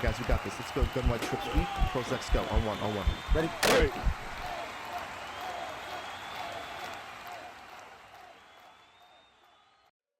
guys, we got this. Let's go. Gun wide trips weak. Pros X go. On one. Ready? Right.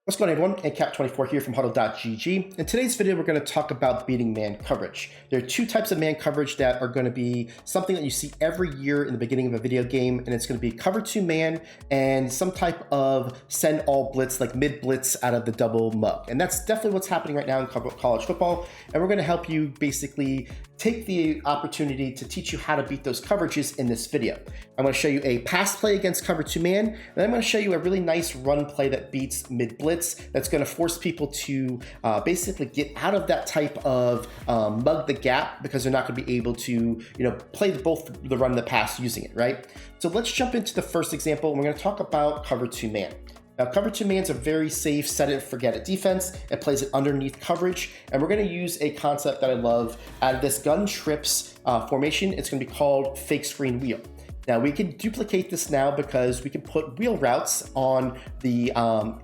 What's going on, everyone? Cap24 here from HuddleGG. In today's video, we're going to talk about beating man coverage. There are two types of man coverage that are going to be something that you see every year in the beginning of a video game, and it's going to be cover 2 man and some type of send all blitz, like mid blitz out of the double mug. And that's definitely what's happening right now in college football. And we're going to help you basically take the opportunity to teach you how to beat those coverages in this video. I'm going to show you a pass play against cover 2 man, and then I'm going to show you a really nice run play that beats mid blitz. That's going to force people to basically get out of that type of mug the gap, because they're not going to be able to, play both the run and the pass using it, right? So let's jump into the first example. We're going to talk about cover 2 man. Now, cover 2 man's a very safe set it and forget it defense. It plays it underneath coverage, and we're going to use a concept that I love out of this gun trips formation. It's going to be called fake screen wheel. Now we can duplicate this now because we can put wheel routes on the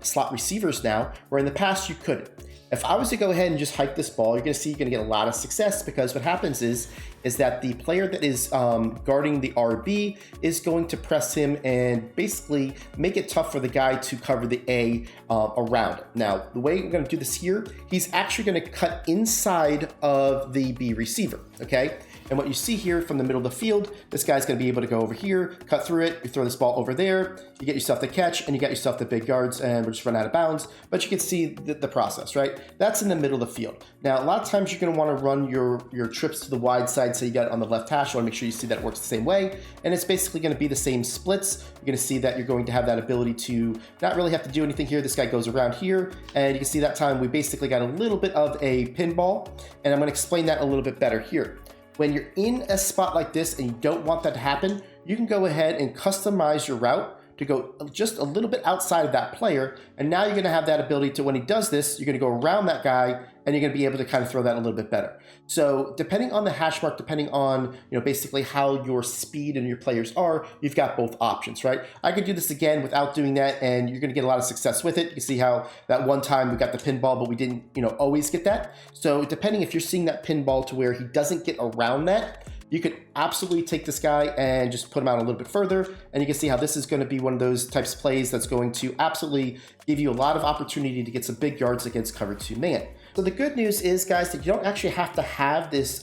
slot receivers now, where in the past you couldn't. If I was to go ahead and just hike this ball, you're going to see you're going to get a lot of success, because what happens is that the player that is guarding the RB is going to press him and basically make it tough for the guy to cover the A around it. Now, the way we're going to do this here, he's actually going to cut inside of the B receiver, okay? And what you see here from the middle of the field, this guy's going to be able to go over here, cut through it, you throw this ball over there, you get yourself the catch, and you get yourself the big yards, and we're just run out of bounds. But you can see the process, right? That's in the middle of the field. Now, a lot of times you're going to want to run your trips to the wide side, so you got it on the left hash. You want to make sure you see that it works the same way. And it's basically going to be the same splits. You're going to see that you're going to have that ability to not really have to do anything here. This guy goes around here, and you can see that time we basically got a little bit of a pinball, and I'm going to explain that a little bit better here. When you're in a spot like this and you don't want that to happen, you can go ahead and customize your route to go just a little bit outside of that player. And now you're going to have that ability to, when he does this, you're going to go around that guy, and you're going to be able to kind of throw that a little bit better. So depending on the hash mark, depending on, basically how your speed and your players are, you've got both options, right? I could do this again without doing that, and you're going to get a lot of success with it. You can see how that one time we got the pinball, but we didn't, always get that. So depending if you're seeing that pinball to where he doesn't get around that, you could absolutely take this guy and just put him out a little bit further, and you can see how this is going to be one of those types of plays that's going to absolutely give you a lot of opportunity to get some big yards against cover 2 man. So the good news is, guys, that you don't actually have to have this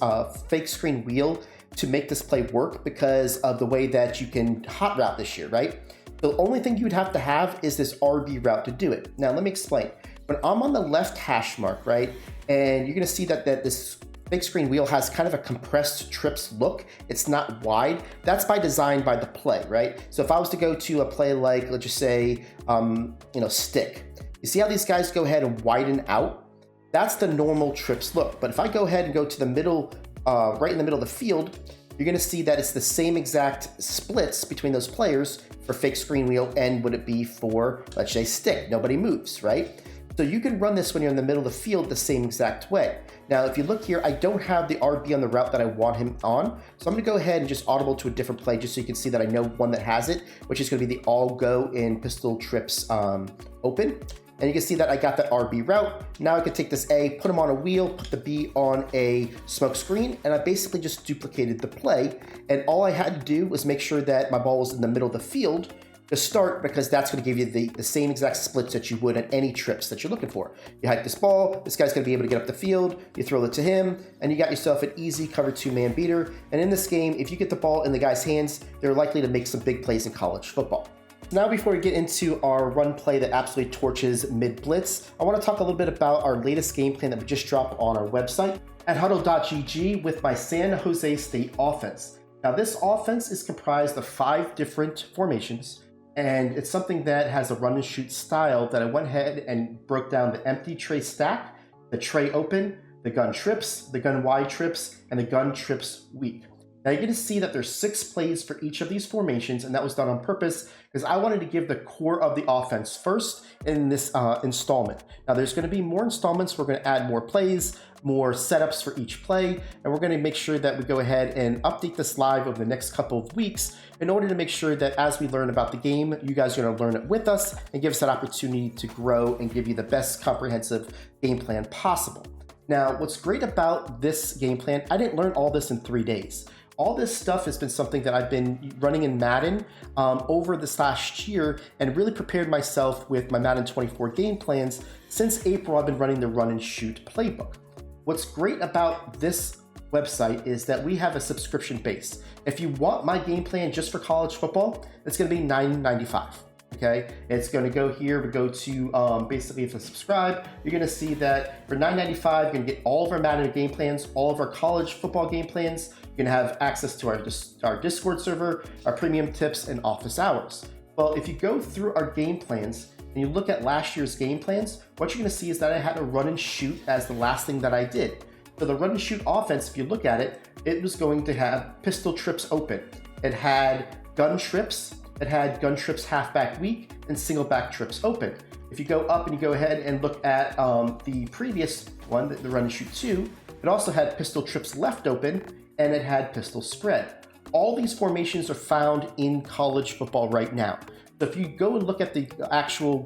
fake screen wheel to make this play work, because of the way that you can hot route this year, right? The only thing you would have to have is this RB route to do it. Now, let me explain. When I'm on the left hash mark, right, and you're going to see that this big screen wheel has kind of a compressed trips look. It's not wide. That's by design by the play, right? So if I was to go to a play like, let's just say, stick. You see how these guys go ahead and widen out? That's the normal trips look. But if I go ahead and go to the middle, right in the middle of the field, you're going to see that it's the same exact splits between those players for fake screen wheel and would it be for, let's say, stick. Nobody moves, right? So you can run this when you're in the middle of the field the same exact way. Now, if you look here, I don't have the RB on the route that I want him on. So I'm going to go ahead and just audible to a different play just so you can see that I know one that has it, which is going to be the all go in pistol trips open. And you can see that I got that RB route. Now I can take this A, put him on a wheel, put the B on a smoke screen, and I basically just duplicated the play. And all I had to do was make sure that my ball was in the middle of the field to start, because that's going to give you the same exact splits that you would on any trips that you're looking for. You hike this ball, this guy's going to be able to get up the field, you throw it to him, and you got yourself an easy cover 2 man beater. And in this game, if you get the ball in the guy's hands, they're likely to make some big plays in college football. Now, before we get into our run play that absolutely torches mid blitz, I want to talk a little bit about our latest game plan that we just dropped on our website at HuddleGG with my San Jose State offense. Now, this offense is comprised of 5 different formations, and it's something that has a run and shoot style that I went ahead and broke down the empty tray stack, the tray open, the gun trips, the gun wide trips, and the gun trips weak. Now you're going to see that there's 6 plays for each of these formations, and that was done on purpose because I wanted to give the core of the offense first in this installment. Now there's going to be more installments. We're going to add more plays, more setups for each play, and we're going to make sure that we go ahead and update this live over the next couple of weeks in order to make sure that as we learn about the game, you guys are going to learn it with us and give us that opportunity to grow and give you the best comprehensive game plan possible. Now, what's great about this game plan, I didn't learn all this in 3 days. All this stuff has been something that I've been running in Madden over this last year and really prepared myself with my Madden 24 game plans. Since April, I've been running the run and shoot playbook. What's great about this website is that we have a subscription base. If you want my game plan just for college football, it's going to be $9.95. Okay, it's going to go here. We go to basically, if you subscribe, you're going to see that for $9.95, you're going to get all of our Madden game plans, all of our college football game plans. You're going to have access to our Discord server, our premium tips, and office hours. Well, if you go through our game plans and you look at last year's game plans, what you're going to see is that I had a run and shoot as the last thing that I did. So the run and shoot offense, if you look at it, it was going to have pistol trips open. It had gun trips. It had gun trips halfback weak and single back trips open. If you go up and you go ahead and look at the previous one, the run and shoot 2, it also had pistol trips left open and it had pistol spread. All these formations are found in college football right now. So if you go and look at the actual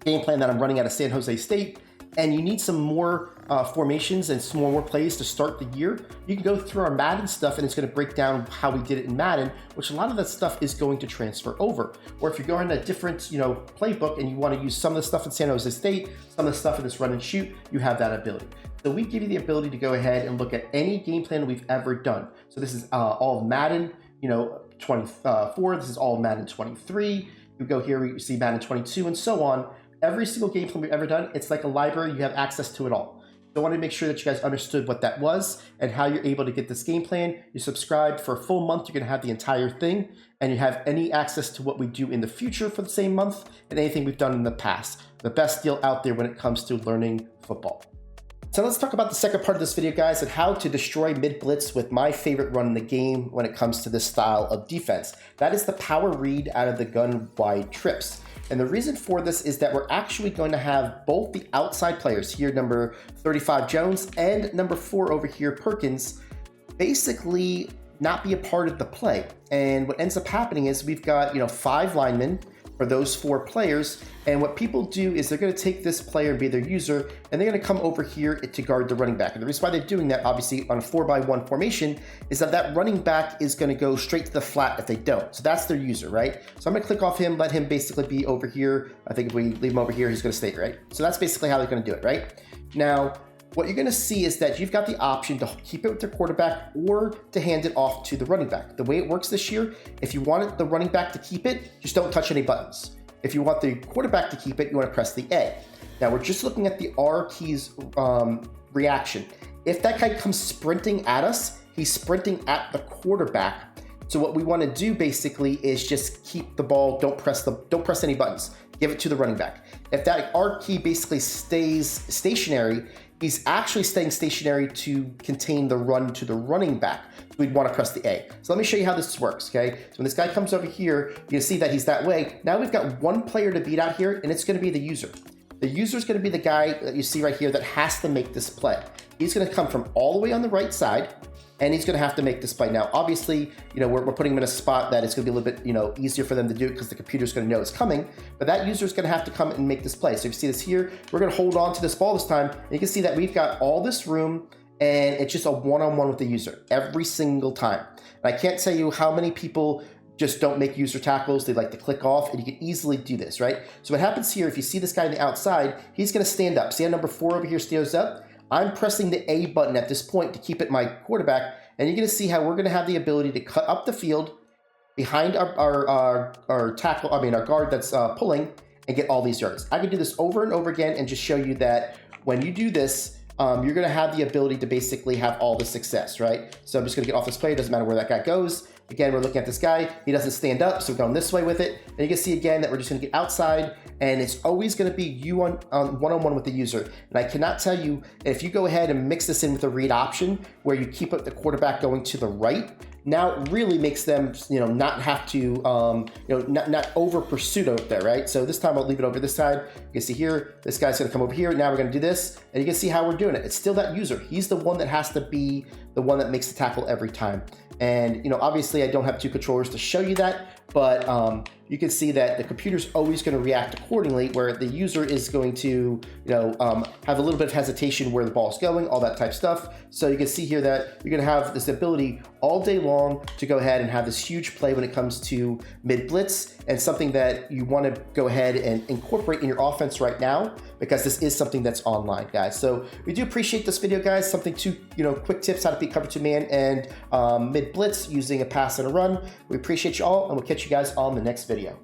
game plan that I'm running out of San Jose State, and you need some more formations and some more plays to start the year, you can go through our Madden stuff and it's going to break down how we did it in Madden, which a lot of that stuff is going to transfer over. Or if you're going in a different, playbook and you want to use some of the stuff in San Jose State, some of the stuff in this run and shoot, you have that ability. So we give you the ability to go ahead and look at any game plan we've ever done. So this is all of Madden, 24. This is all of Madden 23. You go here, you see Madden 22 and so on. Every single game plan we've ever done, it's like a library. You have access to it all. So I wanted to make sure that you guys understood what that was and how you're able to get this game plan. You subscribe for a full month, you're going to have the entire thing, and you have any access to what we do in the future for the same month and anything we've done in the past. The best deal out there when it comes to learning football. So let's talk about the second part of this video, guys, and how to destroy mid-blitz with my favorite run in the game when it comes to this style of defense. That is the power read out of the gun wide trips. And the reason for this is that we're actually going to have both the outside players here, number 35 Jones and number 4 over here, Perkins, basically not be a part of the play. And what ends up happening is we've got, 5 linemen for those 4 players. And what people do is they're going to take this player and be their user, and they're going to come over here to guard the running back. And the reason why they're doing that, obviously, on a 4x1 formation is that running back is going to go straight to the flat if they don't. So that's their user, right? So I'm going to click off him, let him basically be over here. I think if we leave him over here, he's going to stay, right? So that's basically how they're going to do it, right? Now, what you're going to see is that you've got the option to keep it with the quarterback or to hand it off to the running back. The way it works this year, if you want the running back to keep it, just don't touch any buttons. If you want the quarterback to keep it, you want to press the A. Now we're just looking at the R keys reaction. If that guy comes sprinting at us, he's sprinting at the quarterback. So what we want to do basically is just keep the ball, don't press any buttons. Give it to the running back. If that R key basically stays stationary, he's actually staying stationary to contain the run to the running back. So we'd want to press the A. So let me show you how this works, okay? So when this guy comes over here, you can see that he's that way. Now we've got one player to beat out here, and it's going to be the user. The user is going to be the guy that you see right here that has to make this play. He's going to come from all the way on the right side, and he's going to have to make this play. Now, obviously, we're putting him in a spot that it's going to be a little bit, easier for them to do it because the computer's going to know it's coming. But that user is going to have to come and make this play. So if you see this here, we're going to hold on to this ball this time. And you can see that we've got all this room, and it's just a one-on-one with the user every single time. And I can't tell you how many people just don't make user tackles. They like to click off, and you can easily do this, right? So what happens here, if you see this guy on the outside, he's going to stand up. See how number 4 over here stands up? I'm pressing the A button at this point to keep it my quarterback, and you're going to see how we're going to have the ability to cut up the field behind our tackle, our guard that's pulling, and get all these yards. I can do this over and over again and just show you that when you do this, you're going to have the ability to basically have all the success, right? So I'm just going to get off this play. It doesn't matter where that guy goes. Again, we're looking at this guy. He doesn't stand up, so we're going this way with it. And you can see again that we're just going to get outside, and it's always going to be you on one-on-one with the user. And I cannot tell you, if you go ahead and mix this in with a read option where you keep up the quarterback going to the right, now it really makes them, not have to, not over pursuit out there, right? So this time I'll leave it over this side. You can see here, this guy's going to come over here. Now we're going to do this, and you can see how we're doing it. It's still that user. He's the one that has to be the one that makes the tackle every time. And, obviously I don't have 2 controllers to show you that, but you can see that the computer's always going to react accordingly, where the user is going to, have a little bit of hesitation where the ball's going, all that type of stuff. So you can see here that you're going to have this ability all day long to go ahead and have this huge play when it comes to mid-blitz, and something that you want to go ahead and incorporate in your offense right now, because this is something that's online, guys. So we do appreciate this video, guys. Something to, quick tips how to beat cover 2 man and mid-blitz using a pass and a run. We appreciate you all, and we'll catch you guys on the next video.